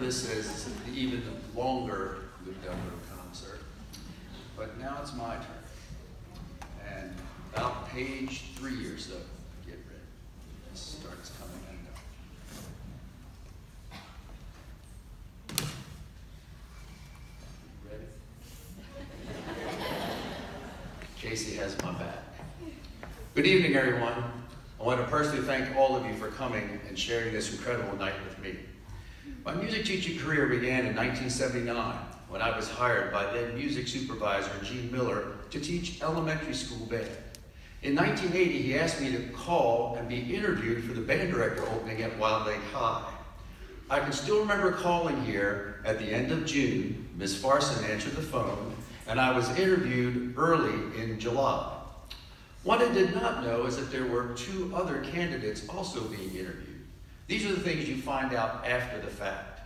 this is the even longer Lew Dutrow concert. But now it's my turn. And about page 3 or so, get ready. This starts coming and going. Ready? Casey has my back. Good evening, everyone. I want to personally thank all of you for coming and sharing this incredible night with me. My music teaching career began in 1979 when I was hired by then music supervisor Gene Miller to teach elementary school band. In 1980, he asked me to call and be interviewed for the band director opening at Wilde Lake High. I can still remember calling here at the end of June. Miss Farson answered the phone, and I was interviewed early in July. What I did not know is that there were 2 other candidates also being interviewed. These are the things you find out after the fact.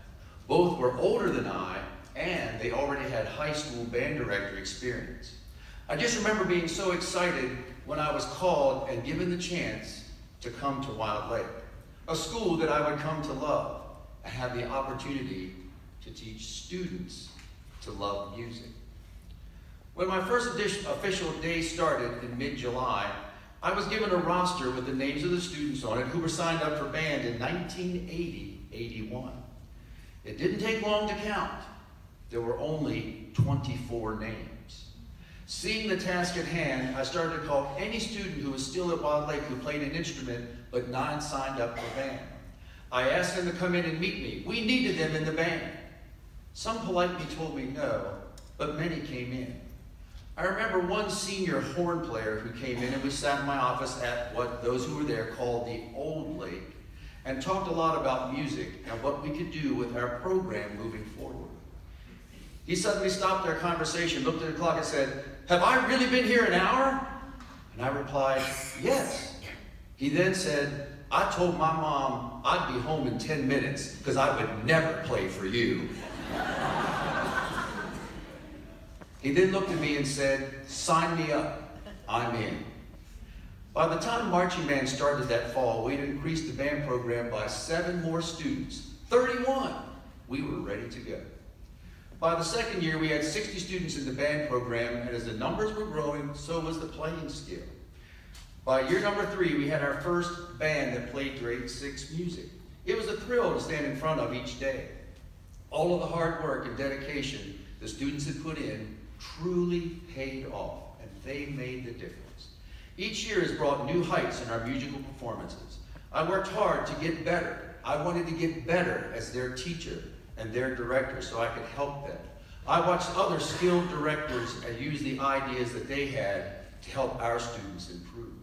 Both were older than I, and they already had high school band director experience. I just remember being so excited when I was called and given the chance to come to Wilde Lake, a school that I would come to love and have the opportunity to teach students to love music. When my first official day started in mid-July, I was given a roster with the names of the students on it who were signed up for band in 1980-81. It didn't take long to count. There were only 24 names. Seeing the task at hand, I started to call any student who was still at Wilde Lake who played an instrument but not signed up for band. I asked them to come in and meet me. We needed them in the band. Some politely told me no, but many came in. I remember one senior horn player who came in, and we sat in my office at what those who were there called the Old Lake and talked a lot about music and what we could do with our program moving forward. He suddenly stopped our conversation, looked at the clock and said, "Have I really been here an hour?" And I replied, "Yes." He then said, "I told my mom I'd be home in 10 minutes because I would never play for you." He then looked at me and said, "Sign me up, I'm in." By the time marching band started that fall, we'd increased the band program by 7 more students, 31. We were ready to go. By the second year, we had 60 students in the band program, and as the numbers were growing, so was the playing skill. By year number 3, we had our first band that played grade 6 music. It was a thrill to stand in front of each day. All of the hard work and dedication the students had put in truly paid off, and they made the difference. Each year has brought new heights in our musical performances. I worked hard to get better. I wanted to get better as their teacher and their director so I could help them. I watched other skilled directors and use the ideas that they had to help our students improve.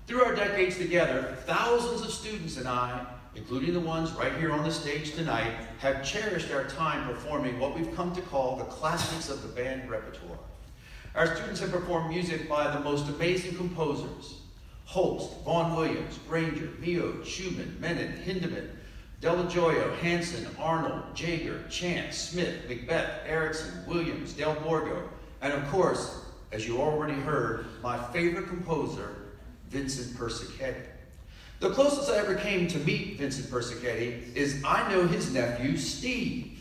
Through our decades together, thousands of students and I, including the ones right here on the stage tonight, have cherished our time performing what we've come to call the classics of the band repertoire. Our students have performed music by the most amazing composers: Holst, Vaughan Williams, Granger, Mio, Schumann, Menon, Hindemann, Della Gioia, Hansen, Arnold, Jaeger, Chance, Smith, Macbeth, Erickson, Williams, Del Borgo, and of course, as you already heard, my favorite composer, Vincent Persichetti. The closest I ever came to meet Vincent Persichetti is I know his nephew, Steve.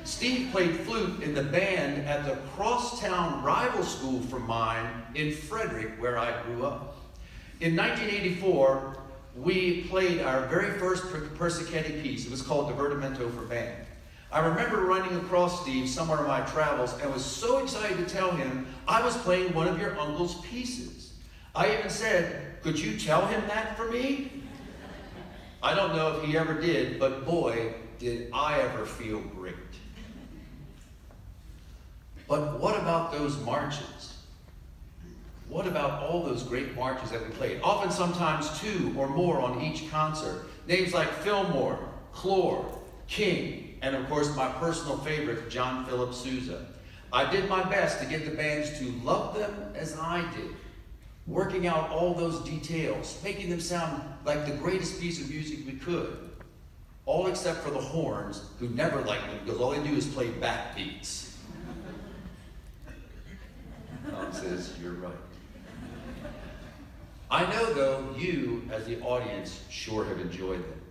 Steve played flute in the band at the crosstown rival school from mine in Frederick, where I grew up. In 1984, we played our very first Persichetti piece. It was called Divertimento for Band. I remember running across Steve somewhere in my travels and was so excited to tell him I was playing one of your uncle's pieces. I even said, "Could you tell him that for me?" I don't know if he ever did, but boy, did I ever feel great. But what about those marches? What about all those great marches that we played? Often, sometimes 2 or more on each concert. Names like Fillmore, Clore, King, and of course my personal favorite, John Philip Sousa. I did my best to get the bands to love them as I did, working out all those details, making them sound like the greatest piece of music we could. All except for the horns, who never liked them because all they do is play backbeats. Tom says, "You're right." I know, though, you, as the audience, sure have enjoyed them.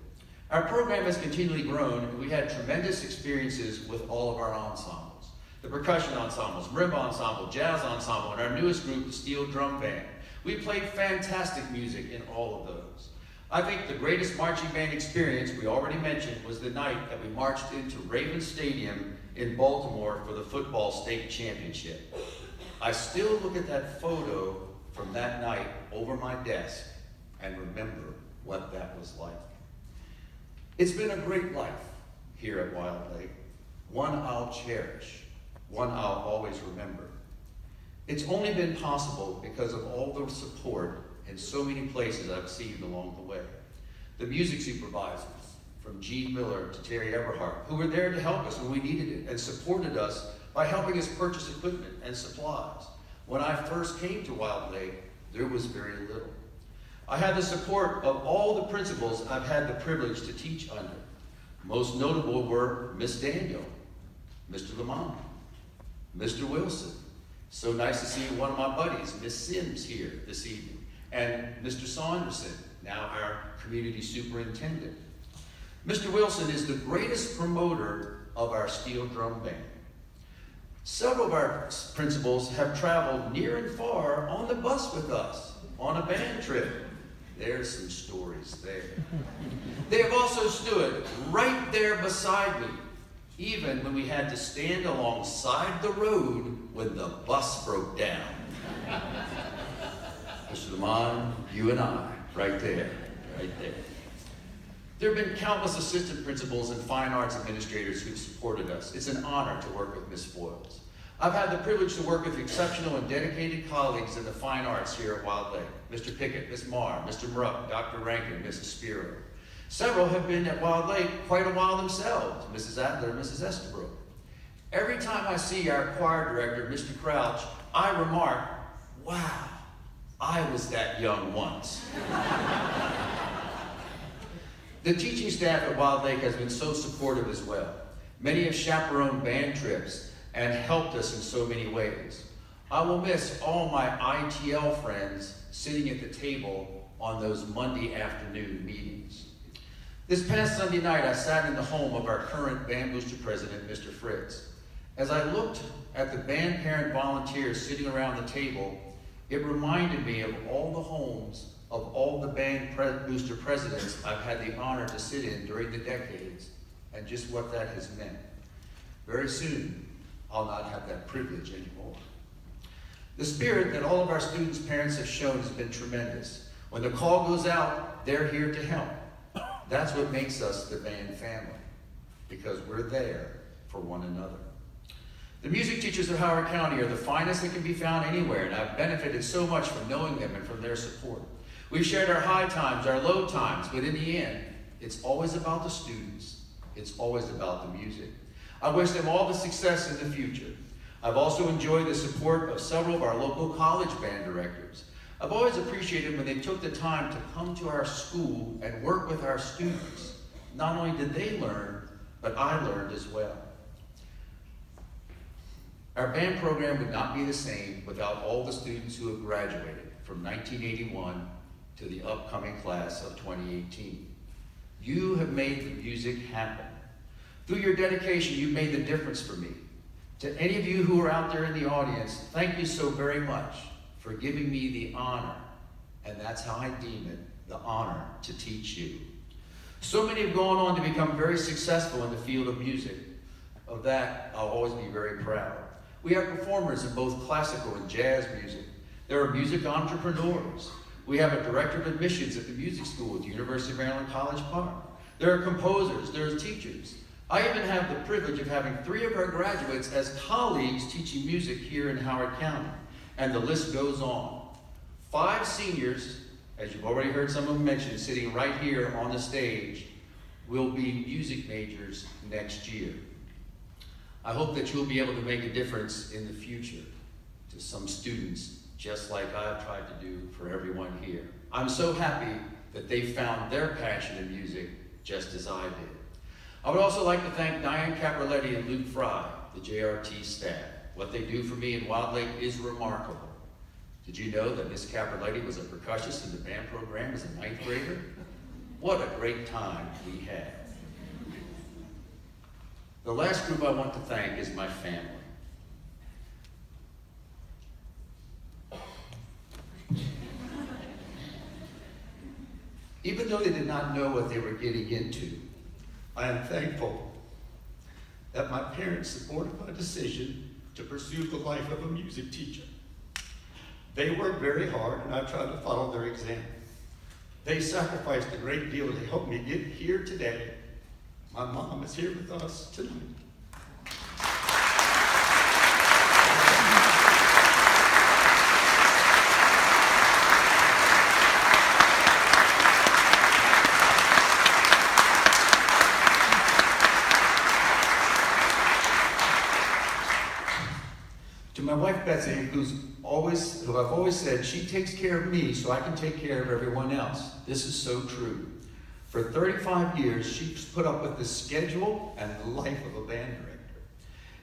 Our program has continually grown, and we had tremendous experiences with all of our ensembles. The percussion ensembles, marimba ensemble, jazz ensemble, and our newest group, the steel drum band. We played fantastic music in all of those. I think the greatest marching band experience we already mentioned was the night that we marched into Ravens Stadium in Baltimore for the football state championship. I still look at that photo from that night over my desk and remember what that was like. It's been a great life here at Wilde Lake, one I'll cherish, one I'll always remember. It's only been possible because of all the support in so many places I've received along the way. The music supervisors, from Gene Miller to Terry Eberhardt, who were there to help us when we needed it and supported us by helping us purchase equipment and supplies. When I first came to Wilde Lake, there was very little. I had the support of all the principals I've had the privilege to teach under. Most notable were Miss Daniel, Mr. Lamont, Mr. Wilson. So nice to see one of my buddies, Miss Sims, here this evening, and Mr. Saunderson, now our community superintendent. Mr. Wilson is the greatest promoter of our steel drum band. Several of our principals have traveled near and far on the bus with us on a band trip. There's some stories there. They have also stood right there beside me, even when we had to stand alongside the road when the bus broke down. Mr. Lamont, you and I, right there, right there. There have been countless assistant principals and fine arts administrators who've supported us. It's an honor to work with Ms. Foyles. I've had the privilege to work with exceptional and dedicated colleagues in the fine arts here at Wilde Lake. Mr. Pickett, Ms. Marr, Mr. Mrupp, Dr. Rankin, Mrs. Spiro. Several have been at Wilde Lake quite a while themselves, Mrs. Adler and Mrs. Estabrook. Every time I see our choir director, Mr. Crouch, I remark, wow, I was that young once. The teaching staff at Wilde Lake has been so supportive as well. Many have chaperoned band trips and helped us in so many ways. I will miss all my ITL friends sitting at the table on those Monday afternoon meetings. This past Sunday night, I sat in the home of our current band booster president, Mr. Fritz. As I looked at the band parent volunteers sitting around the table, it reminded me of all the homes of all the band booster presidents I've had the honor to sit in during the decades, and just what that has meant. Very soon, I'll not have that privilege anymore. The spirit that all of our students' parents have shown has been tremendous. When the call goes out, they're here to help. That's what makes us the band family, because we're there for one another. The music teachers of Howard County are the finest that can be found anywhere, and I've benefited so much from knowing them and from their support. We've shared our high times, our low times, but in the end, it's always about the students. It's always about the music. I wish them all the success in the future. I've also enjoyed the support of several of our local college band directors. I've always appreciated when they took the time to come to our school and work with our students. Not only did they learn, but I learned as well. Our band program would not be the same without all the students who have graduated from 1981 to the upcoming class of 2018. You have made the music happen. Through your dedication, you've made the difference for me. To any of you who are out there in the audience, thank you so very much for giving me the honor, and that's how I deem it, the honor to teach you. So many have gone on to become very successful in the field of music. Of that, I'll always be very proud. We have performers in both classical and jazz music. There are music entrepreneurs. We have a director of admissions at the music school at the University of Maryland College Park. There are composers, there are teachers. I even have the privilege of having 3 of our graduates as colleagues teaching music here in Howard County, and the list goes on. 5 seniors, as you've already heard some of them mention, sitting right here on the stage, will be music majors next year. I hope that you'll be able to make a difference in the future to some students, just like I've tried to do for everyone here. I'm so happy that they found their passion in music just as I did. I would also like to thank Diane Capraletti and Luke Fry, the JRT staff. What they do for me in Wilde Lake is remarkable. Did you know that Miss Capraletti was a percussionist in the band program as a 9th grader? What a great time we had. The last group I want to thank is my family. Even though they did not know what they were getting into, I am thankful that my parents supported my decision to pursue the life of a music teacher. They worked very hard, and I tried to follow their example. They sacrificed a great deal to help me get here today. My mom is here with us tonight. To my wife Betsy, who I've always said, she takes care of me so I can take care of everyone else. This is so true. For 35 years, she's put up with the schedule and the life of a band director.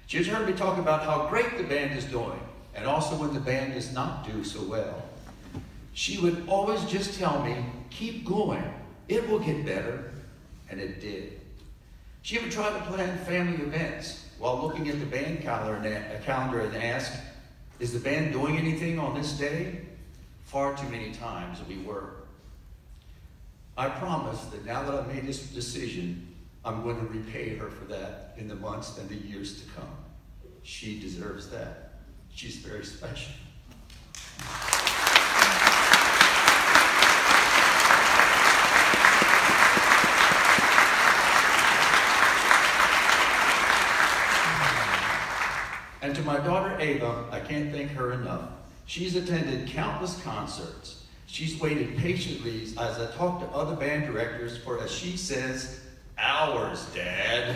She's heard me talk about how great the band is doing, and also when the band does not do so well. She would always just tell me, keep going, it will get better, and it did. She would try to plan family events while looking at the band calendar and ask, is the band doing anything on this day? Far too many times we were. I promise that now that I've made this decision, I'm going to repay her for that in the months and the years to come. She deserves that. She's very special. And to my daughter Ava, I can't thank her enough. She's attended countless concerts. She's waited patiently as I talk to other band directors for, as she says, hours, Dad.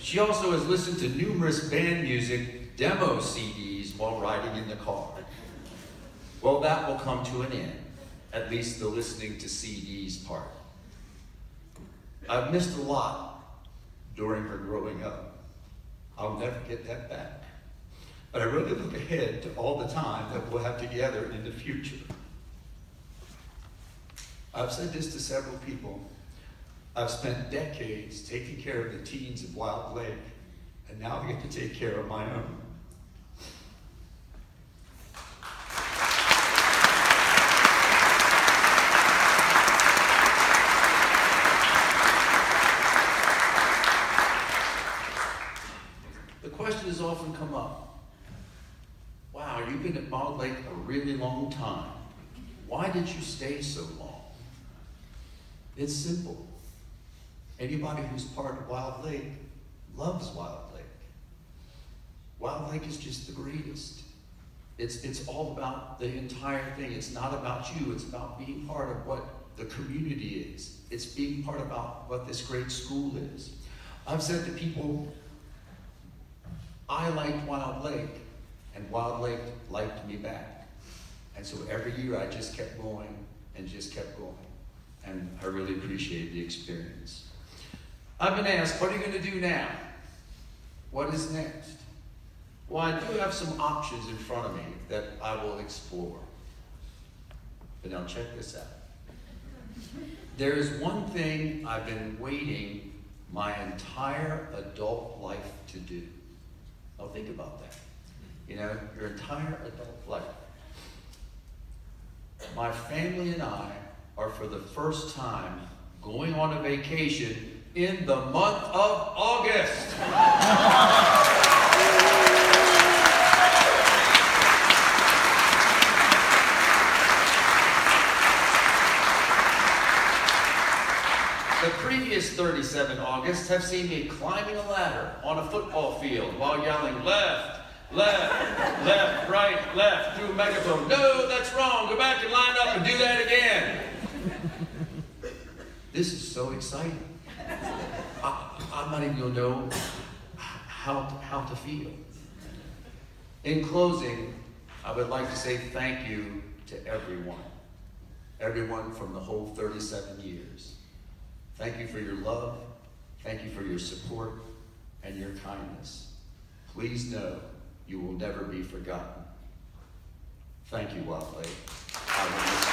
She also has listened to numerous band music demo CDs while riding in the car. Well, that will come to an end, at least the listening to CDs part. I've missed a lot during her growing up. I'll never get that back. But I really look ahead to all the time that we'll have together in the future. I've said this to several people. I've spent decades taking care of the teens of Wilde Lake, and now I get to take care of my own. The question has often come up. Wow, you've been at Wilde Lake a really long time. Why did you stay so long? It's simple. Anybody who's part of Wilde Lake loves Wilde Lake. Wilde Lake is just the greatest. It's all about the entire thing. It's not about you. It's about being part of what the community is. It's being part about what this great school is. I've said to people, I liked Wilde Lake, and Wilde Lake liked me back. And so every year I just kept going and just kept going. And I really appreciated the experience. I've been asked, what are you going to do now? What is next? Well, I do have some options in front of me that I will explore. But now check this out. There is one thing I've been waiting my entire adult life to do. Now think about that. You know, your entire adult life. My family and I are for the first time going on a vacation in the month of August. The previous 37 Augusts have seen me climbing a ladder on a football field while yelling left, left, left, right, left through a megaphone. No, that's wrong. Go back and line up and do that again. This is so exciting. I'm not even going to know how to feel. In closing, I would like to say thank you to everyone from the whole 37 years. Thank you for your love, thank you for your support and your kindness. Please know you will never be forgotten. Thank you, Wilde Lake.